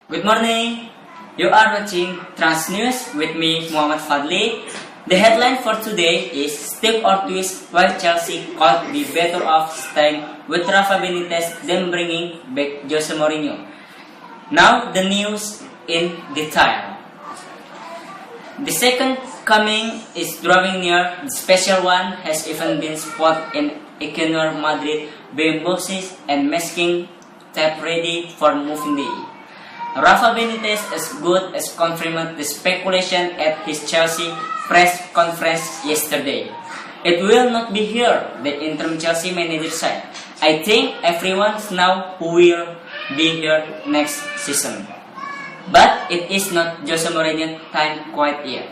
Good morning. You are watching Trans News with me, Muhammad Fadli. The headline for today is Stick or Twist why Chelsea could be better off staying with Rafa Benitez than bringing back Jose Mourinho. Now the news in detail. The second coming is drawing near. The special one has even been spotted in Ecuador, Madrid, being boxes and masking tape ready for moving day. Rafa Benitez as good as confirmed the speculation at his Chelsea press conference yesterday. It will not be here, the interim Chelsea manager said. I think everyone knows who will be here next season. But it is not Jose Mourinho time quite yet.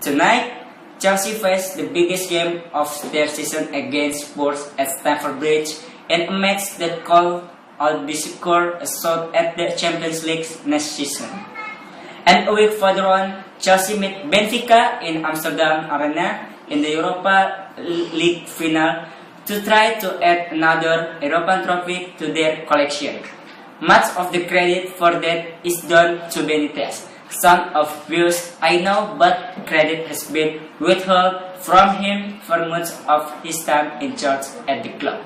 Tonight, Chelsea face the biggest game of their season against Spurs at Stamford Bridge in a match that could be secured a shot at the Champions League next season. And a week further on, Chelsea meet Benfica in Amsterdam Arena in the Europa League final to try to add another European trophy to their collection. Much of the credit for that is done to Benitez. Some of views I know, but credit has been withheld from him for much of his time in charge at the club.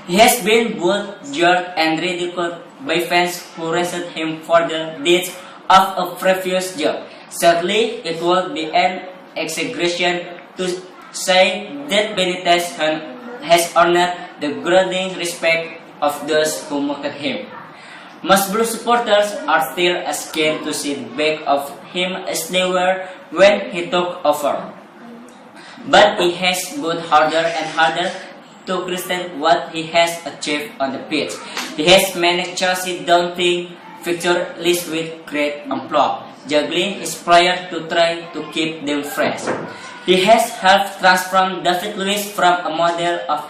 He has been both jeered and ridiculed by fans who raised him for the deeds of a previous job. Certainly, it would be an exaggeration to say that Benitez has earned the grudging respect of those who mocked him. Most Blue supporters are still as keen to see the back of him as they were when he took over. But he has got harder and harder to present what he has achieved on the pitch. He has managed Chelsea daunting fixture list with great aplomb, juggling his players to try to keep them fresh. He has helped transform David Luiz from a model of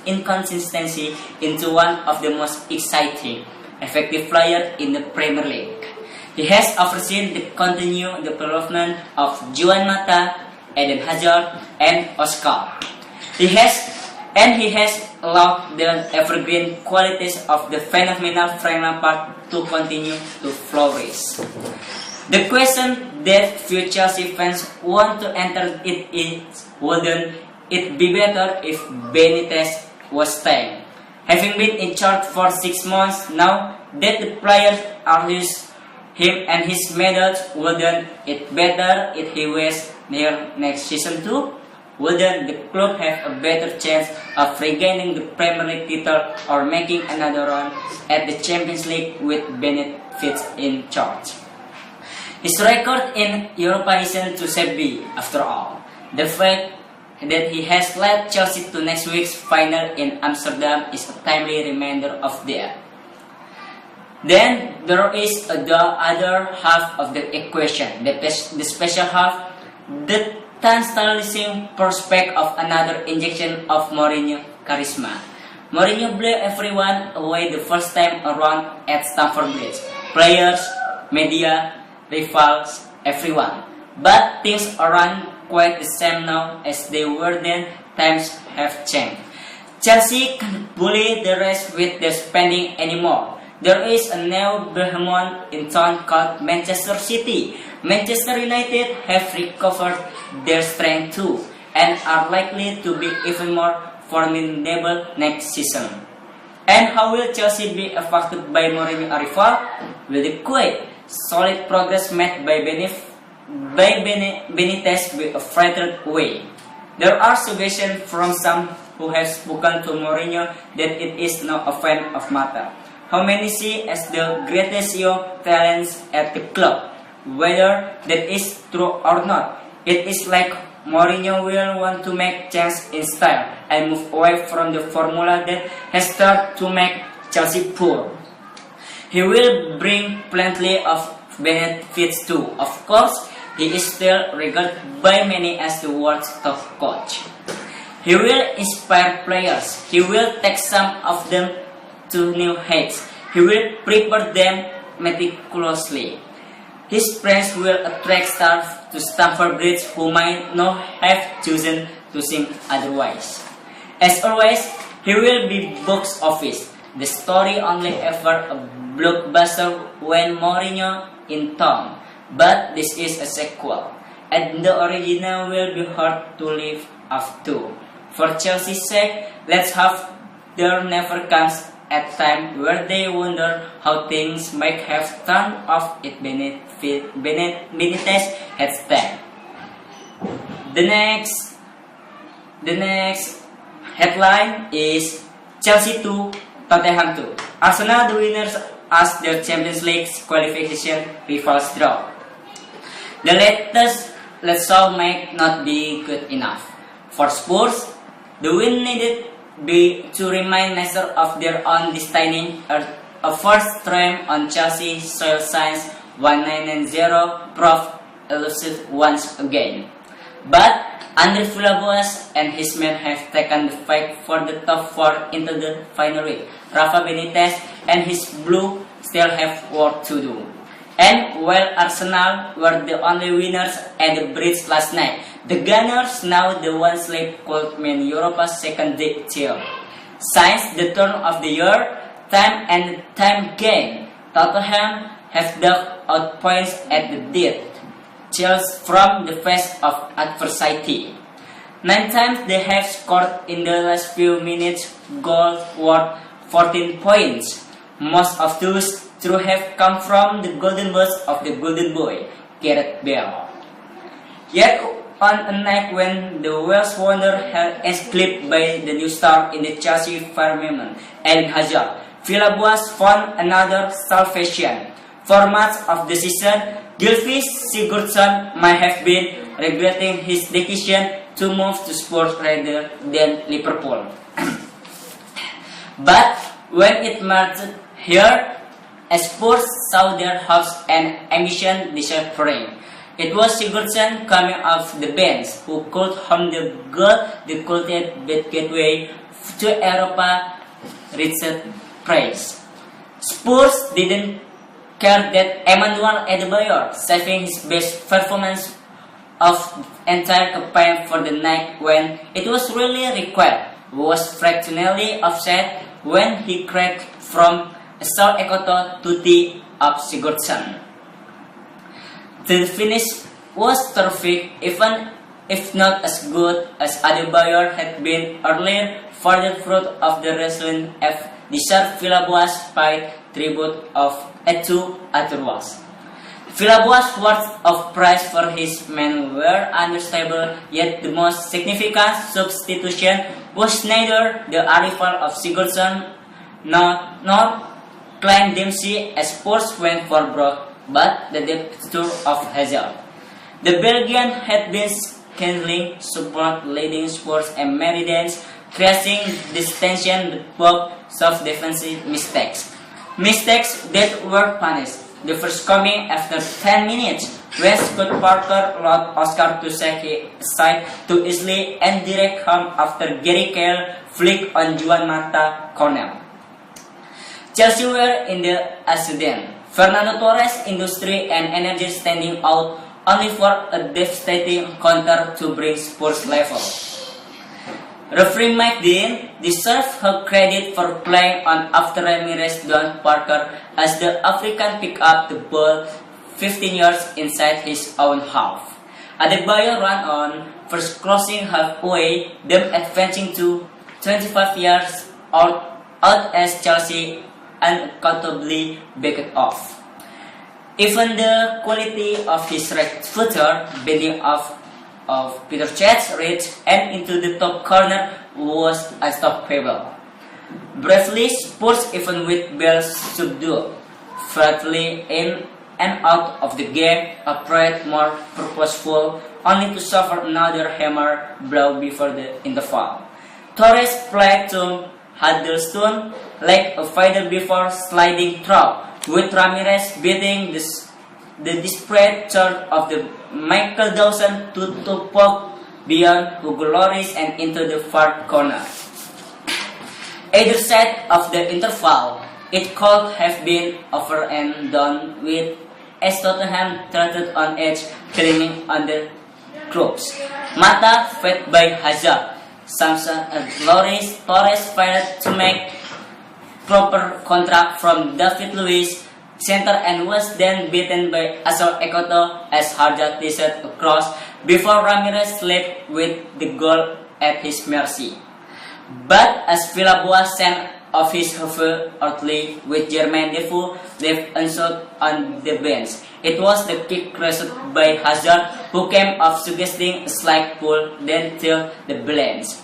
inconsistency into one of the most exciting, effective players in the Premier League. He has overseen the continued development of Juan Mata, Eden Hazard, and Oscar. He has allowed the evergreen qualities of the phenomenal Frank Lampard to continue to flourish. The question that few Chelsea fans want to enter it is, wouldn't it be better if Benitez was staying? Having been in charge for 6 months now that the players are used him and his methods, wouldn't it better if he was there next season too? Wouldn't the club have a better chance of regaining the Premier League title or making another run at the Champions League with Benitez in charge? His record in Europa isn't too shabby after all. The fact that he has led Chelsea to next week's final in Amsterdam is a timely reminder of that. Then there is the other half of the equation, the special half, the tantalizing prospect of another injection of Mourinho charisma. Mourinho blew everyone away the first time around at Stamford Bridge. Players, media, rivals, everyone. But things aren't quite the same now as they were then. Times have changed. Chelsea can't bully the rest with their spending anymore. There is a new behemoth in town called Manchester City. Manchester United have recovered their strength too and are likely to be even more formidable next season. And how will Chelsea be affected by Mourinho arrival? Will the quick, solid progress made by Benitez be a frightened way? There are suggestions from some who have spoken to Mourinho that it is not a fan of Mata, how many see as the greatest young talents at the club. Whether that is true or not, it is like Mourinho will want to make change in style and move away from the formula that has started to make Chelsea poor. He will bring plenty of benefits too. Of course, he is still regarded by many as the world's top coach. He will inspire players. He will take some of them to new heights. He will prepare them meticulously. His friends will attract stars to Stamford Bridge who might not have chosen to sing otherwise. As always, he will be box office. the story only ever a blockbuster when Mourinho in town, but this is a sequel, and the original will be hard to live up to. For Chelsea's sake, let's hope there never comes a time where they wonder how things might have turned off if Benitez had stayed. The next headline is Chelsea 2, Tottenham 2. Arsenal, the winners, as their Champions League qualification rivals draw. The latest result might not be good enough. For Spurs, the win needed to remind master of their own destiny. A first triumph on Chelsea soil signs 1990 proved elusive once again. But Andre Villas and his men have taken the fight for the top four into the final week. Rafa Benitez and his blue still have work to do. And while Arsenal were the only winners at the bridge last night, the Gunners, now the once left, could mean Europa's second big tier. Since the turn of the year, time and time again, Tottenham have dug out points at the death chills from the face of adversity. 9 times they have scored in the last few minutes, goals worth 14 points. Most of those through have come from the golden burst of the golden boy, Gareth Bale. Yet on a night when the Welsh wonder had escaped by the new star in the Chelsea firmament, Eden Hazard, Villas found another salvation. For much of the season, Gylfi Sigurdsson might have been regretting his decision to move to Spurs rather than Liverpool. But when it mattered here, as Spurs saw their hopes and ambition disappearing, it was Sigurdsson coming off the bench who could home the goal that could gateway to Europa reached praise. Spurs didn't care that Emmanuel Adebayor, saving his best performance of entire campaign for the night when it was really required, was fractionally offset when he cracked from a Sir Ekoto to tee up Sigurdsson. The finish was terrific, even if not as good as Adebayor had been earlier. For the fruit of the wrestling F deserved Villas by tribute of A2 otherwise. Villas' words of praise for his men were understandable, yet the most significant substitution was neither the arrival of Sigurdsson nor Klein Dempsey as Spurs went for broke, but the departure of Hazard. The Belgian had been handling support leading Spurs and Meridians, creating this tension with both self-defensive mistakes. Mistakes that were punished. The first coming after 10 minutes, when Scott Parker allowed Oscar to set his side too easily and direct home after Gary Cahill flicked on Juan Mata corner. Chelsea were in the accident. Fernando Torres' industry and energy standing out only for a devastating counter to bring Spurs level. Referee Mike Dean deserves her credit for playing on after Ramirez Don Parker as the African picked up the ball 15 yards inside his own half. Adebayor ran on, first crossing halfway, then advancing to 25 yards out as Chelsea unaccountably backed off. Even the quality of his right footer bending off of Peter Cech's reach and into the top corner was unstoppable. Bravely, Spurs, even with Bale subdued, Fadli in and out of the game, upright, more purposeful, only to suffer another hammer blow before the interval. Torres played to Huddleston like a fighter before sliding through, with Ramirez beating the desperate charge of the Michael Dawson to poke beyond Hugo Lloris and into the far corner. Either side of the interval, it could have been over and done with as Tottenham trotted on edge, clinging on the ropes. Mata fed by Hazard. Samson and Lloris Torres fired to make proper contract from David Luiz, center, and was then beaten by Azor Ekoto as Harja t-shirt across before Ramirez left with the goal at his mercy. But as Villaboas sent off his hover early with Jermaine Defoe left unshot on the bench, it was the kick received by Hazard who came off suggesting a slight pull, then till the balance.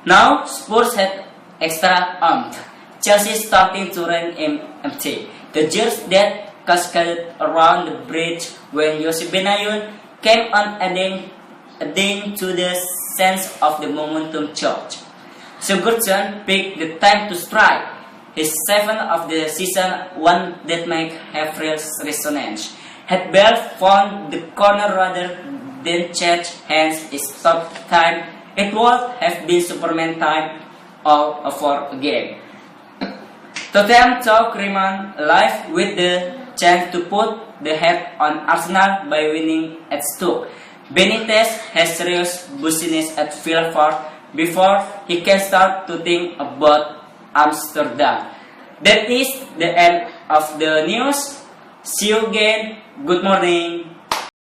Now Spurs had extra armed. Chelsea starting to run empty. The jerks that cascaded around the bridge when Jose Benayoun came on adding to the sense of the momentum charge. Sigurdsson picked the time to strike, his 7th of the season, one that might have real resonance. Had Bell found the corner rather than change hands his top time, it would have been Superman time all over again. Tottenham talk remained alive with the chance to put the head on Arsenal by winning at Stoke. Benitez has serious business at Villarreal before he can start to think about Amsterdam. That is the end of the news. See you again. Good morning.